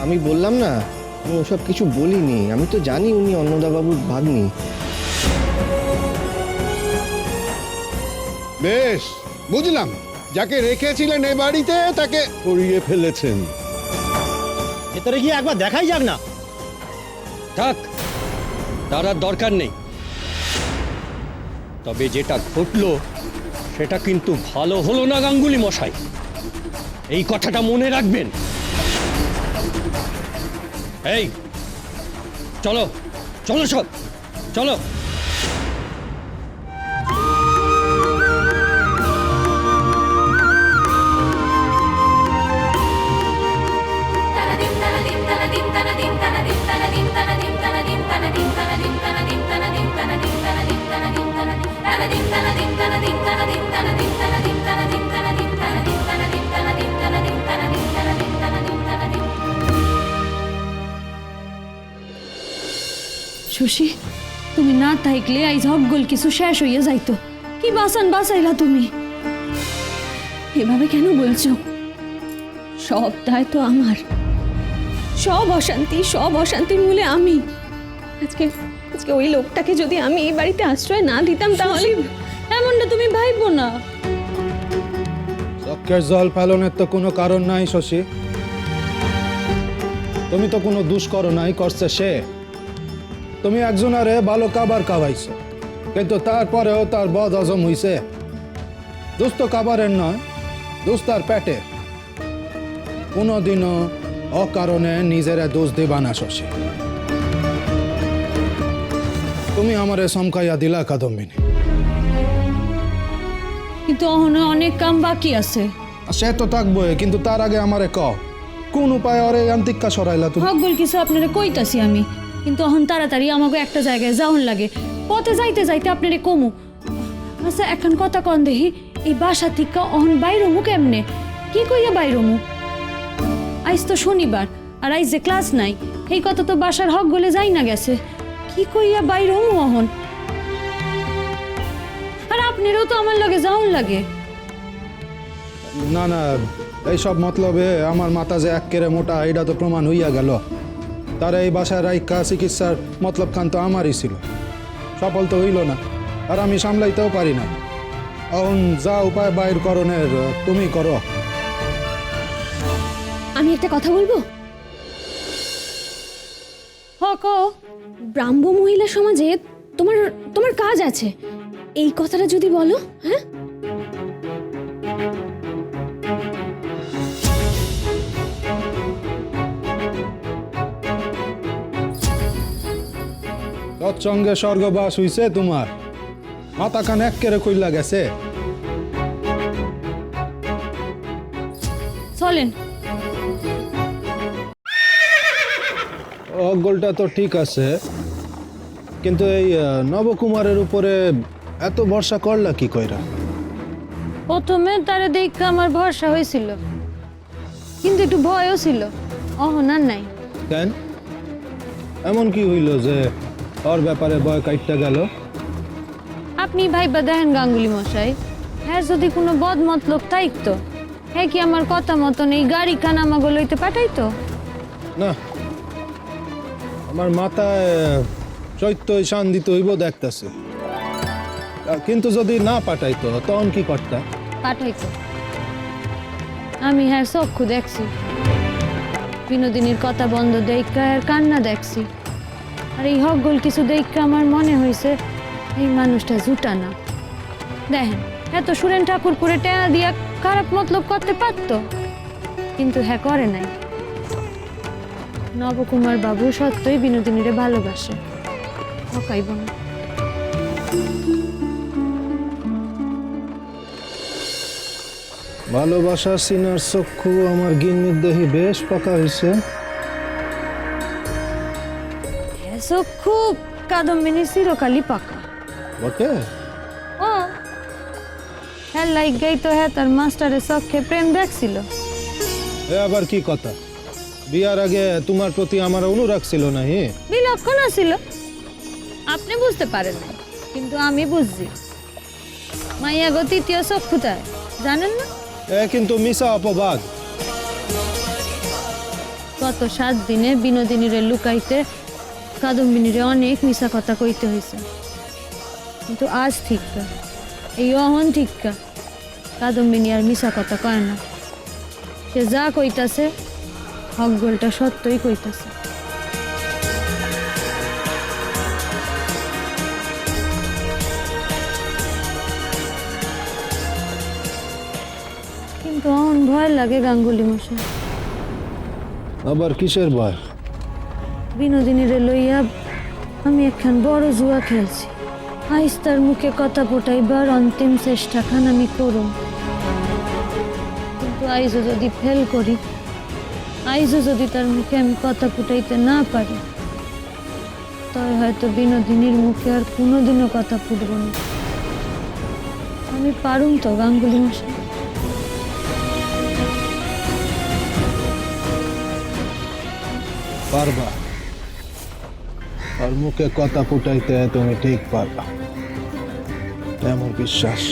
আমি বললাম না, আমি ওসব কিছু বলিনি। আমি তো জানি উনি অন্নদাবাবুর ভাগ্নি। বেশ, বুঝলাম। যাকে রেখেছিলেন এ বাড়িতে তাকে সরিয়ে ফেলেছেন। ভেতরে গিয়ে একবার দেখাই যাক না। থাক, তার আর দরকার নেই। তবে যেটা ঘটলো সেটা কিন্তু ভালো হলো না গাঙ্গুলি মশাই, এই কথাটা মনে রাখবেন। এই চলো চলো সব চলো। শশী, তুমি না থাকলে আইজ হকগোল কিছু শেষ হইয়া যাইতো। কি বাসান বাসাইলা তুমি? এভাবে কেন বলছো? সব দায় তো আমার। সব অশান্তির মূলে আমি। আজকে আজকে ওই লোকটাকে যদি আমি এই বাড়িতে আশ্রয় না দিতাম তাহলে এমনটা তুমি ভাইবো না। চক্কের জল ফেলনের তো কোনো কারণ নাই শশী। তুমি তো কোনো দোষ করো নাই, করছে সে। তুমি একজনারে ভালো কাবার কাবাইছো, কিন্তু তারপরেও তার বদ হজম হইছে। দোষ তো কাবারের নয়, দোষ তার পেটে। কোনোদিনও অকারণে নিজেরা দোষ দিবা না শশী। তুমি আমারে চমকাইয়া দিলা কাদম্বিনী। কিন্তু অহনে অনেক কাম বাকি আছে। সে তো থাকবোই, কিন্তু তার আগে আমারে কোন উপায় ওরে আন্তিকা সরাইলা তুমি? হকগোল কিছু আপনারে কইতাছি আমি, কিন্তু অহন তাড়াতাড়ি আমাকে একটা জায়গায় যাওন লাগে। পথে যাইতে যাইতে আপনারে কমু। আচ্ছা, এখন কথা কন দেহি, এই বাসা থেকে অহন বাইরমু কেমনে? কি কইয়া বাইরমু? আইজ তো শনিবার, আর আইজ যে ক্লাস নাই, এই কথা তো বাসার হকগোলে যাই না গেছে। কি কইয়া বাইরমু অহন? আর আপনারও তো আমার লগে যাওন লাগে। না না, এইসব মতলবে আমার মাথা যে একেবারে মোটা, এটা তো প্রমাণ হইয়া গেল। তারা এই বাসায় রাইকা চিকিৎসার মতলব খান তো আমারই ছিল, সফল তো হইল না, আর আমি সামলাইতেও পারি না। এখন যা উপায় বাইর করণের তুমি করো। আমি একটা কথা বলবো? হক, ব্রাহ্ম মহিলা সমাজে তোমার তোমার কাজ আছে, এই কথাটা যদি বলো। হ্যাঁ, তৎসঙ্গে স্বর্গবাস হইছে তোমার, মাথা খান একেবারে কইলা গেছে। চলেন। অগোলটা তো ঠিক আছে, কিন্তু এই নবকুমারের উপরে এত ভরসা করলা কি কইরা? প্রথমে তারে দেখে আমার ভরসা হয়েছিল, কিন্তু একটু ভয়ও ছিল। অহন আর নাই। কেন? এমন কি হইল যে ওর ব্যাপারে ভয় কাইটটা গেল? আপনি ভাইবা দেখেন গাঙ্গুলি মশাই, হ্যাঁ যদি কোনো বদমত লোক থাকতো, হ্যাঁ কি আমার কথা মতন এই গাড়ি খান আমাকে লইতে পাঠাইতো? না, আমার মাথায় চৈত্য শান দিতে হইব দেখতেছে, কিন্তু যদি না পাঠাইতো তখন কি করতা? পাঠাইতো। আমি হ্যাঁ চক্ষু দেখছি, বিনোদিনীর কথা বন্ধ দেখা আর কান্না দেখছি। আর এই হকগোল কিছু দেখা আমার মনে হয়েছে এই মানুষটা জুটা না। দেখেন, এত সুরেন ঠাকুর করে টেনা দিয়া খারাপ মতলব করতে পারত, কিন্তু হ্যাঁ করে নাই। নবকুমার বাবু সত্যই বিনোদিনীরে ভালোবাসে, হকাইব না। ভালোবাসার সিনার চক্ষু আমার গিন্নির দেহি বেশ পাকা হয়েছে। চক্ষু কাদম্বিনীর চিরকালই পাকা বটে। ও হ্যাঁ লাইগাই তো হ্যাঁ তার মাস্টারের চক্ষে প্রেম দেখছিল। এ আবার কি কথা? বিয়ার আগে তোমার প্রতি আমার অনুরাগ ছিল না? বিলক্ষণ ছিল, আপনি বুঝতে পারেন না, কিন্তু আমি বুঝছি। মাইয়া গো তৃতীয় চক্ষুতায়, জানেন না? কিন্তু মিশা অপবাদ। তো গত 7 দিনে বিনোদিনীরে লুকাইতে কাদম্বিনীরে অনেক মিশা কথা কইতে হয়েছে, কিন্তু আজ ঠিককা, এই অহন ঠিককা কাদম্বিনী আর মিশা কথা কয় না। সে যা কইতাছে হকগোলটা সত্যই কইতাছে। কিন্তু অহন ভয় লাগে গাঙ্গুলি মশাই। আবার কিসের ভয়? বিনোদিনীরে লইয়া আমি একখান বড় জুয়া খেলছি। আইস তার মুখে কথা ফোটাইবার অন্তিম চেষ্টাখান আমি করুম, কিন্তু আইজও যদি ফেল করি, আইজও যদি তার মুখে আমি কথা ফুটাইতে না পারি, তবে হয়তো বিনোদিনীর মুখে আর কোনোদিনও কথা ফুটব না। আমি পারুম তো গাঙ্গুলি মশাই? পারবা, আর মুখে কথা ফুটাইতে তুমি ঠিক পারবা, এমন বিশ্বাস।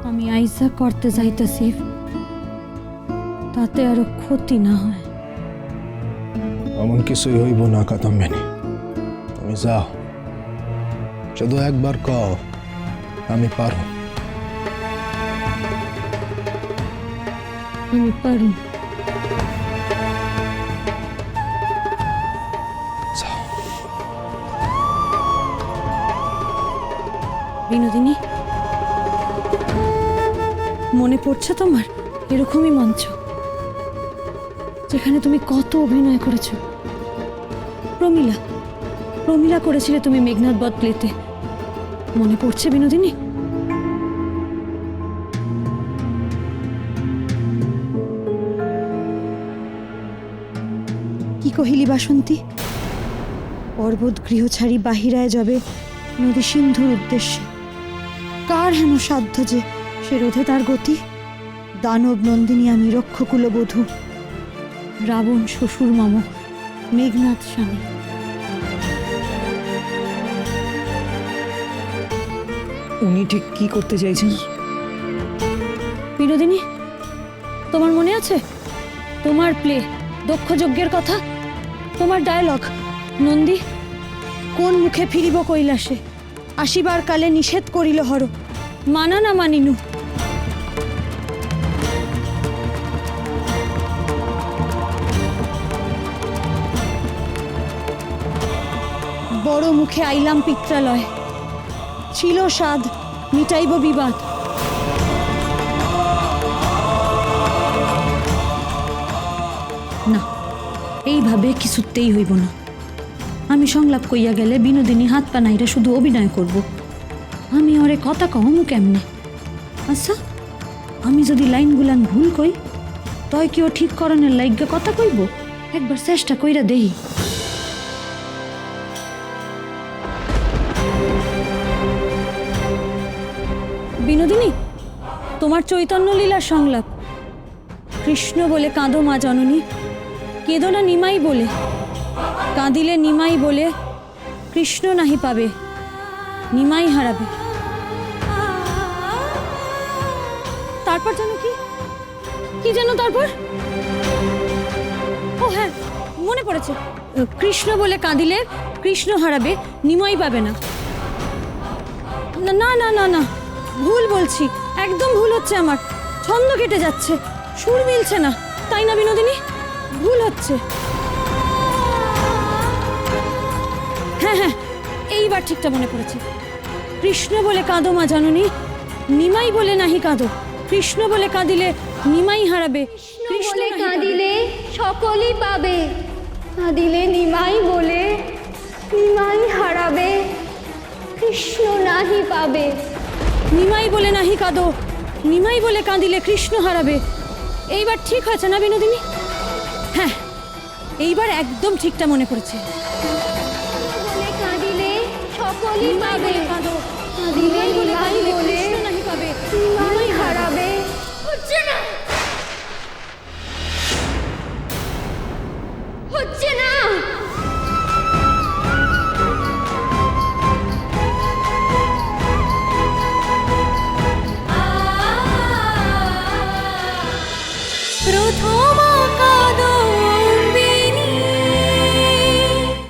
আমি আইসা করতে যাইতেছি, তাতে আরো ক্ষতি না হয়। এমন কিছুই হইব না কাদম্বিনী, তুমি যাও, শুধু একবার কও আমি পারো। আমি পারুম। যাও। বিনোদিনী, মনে পড়ছে তোমার এরকমই মঞ্চ যেখানে তুমি কত অভিনয় করেছো? প্রমীলা করেছিলে তুমি মেঘনাদ বধ প্লেতে, মনে পড়ছে বিনোদিনী? কি কহিলি বাসন্তী? পর্বত গৃহ ছাড়ি বাহিরায় যাবে নদী সিন্ধুর উদ্দেশ্যে। কার হেন সাধ্য যে সে রোধে তার গতি? দানব নন্দিনী আমি রক্ষকুল বধূ, রাবণ শ্বশুর মাম, মেঘনাদ স্বামী। উনি ঠিক কি করতে চাইছেন? বিনোদিনী, তোমার মনে আছে তোমার প্লে দক্ষ যজ্ঞের কথা? তোমার ডায়লগ, নন্দী কোন মুখে ফিরিব কৈলাসে, আসিবার কালে নিষেধ করিল হর। মানা না মানিনু। বড় মুখে আইলাম পিত্রালয়, ছিল সাধ মিটাইব বিবাদ। না, এইভাবে কিছুতেই হইব না। আমি সংলাপ কইয়া গেলে বিনোদিনী হাত পা নাইরা শুধু অভিনয় করব। আমি ওরে কথা কমু কেমনে? আচ্ছা, আমি যদি লাইনগুলান ভুল কই, তয় কি ও ঠিক করণের লাইগা কথা কইব? একবার চেষ্টা কইরা দেই। বিনোদিনী, তোমার চৈতন্য লীলার সংলাপ। কৃষ্ণ বলে কাঁদো মা জননী, কেঁদো না নিমাই বলে। কাঁদিলে নিমাই বলে কৃষ্ণ নাহি পাবে, নিমাই হারাবে। তারপর যেন কি কি যেন তারপর? ও হ্যাঁ, মনে পড়েছে। কৃষ্ণ বলে কাঁদিলে কৃষ্ণ হারাবে, নিমাই পাবে না। না না না না, ভুল বলছি, একদম ভুল হচ্ছে আমার। ছন্দ কেটে যাচ্ছে, সুর মিলছে না, তাই না বিনোদিনী? ভুল হচ্ছে। হ্যাঁ হ্যাঁ, এইবার ঠিকটা মনে পড়েছে। কৃষ্ণ বলে কাঁদো মা জননী, নিমাই বলে নাহি কাঁদো। কৃষ্ণ বলে কাঁদিলে নিমাই হারাবে, কৃষ্ণ বলে নাহি কাঁদিলে সকলই পাবে, কাঁদিলে নিমাই বলে নিমাই হারাবে, কৃষ্ণ নাহি পাবে। নিমাই বলে নাহি কাঁদো, নিমাই বলে কাঁদিলে কৃষ্ণ হারাবে। এইবার ঠিক হয়েছে না বিনোদিনী? হ্যাঁ, এইবার একদম ঠিকটা মনে পড়েছে। বলে কাঁদিলে সকলই নিমাই পাবে, বলে কাঁদো, কাঁদিলে নিমাই বলে নিমাই কাঁদিলে বলে কৃষ্ণ নাহি পাবে, নিমাই হারাবে। হচ্ছে না, হচ্ছে না।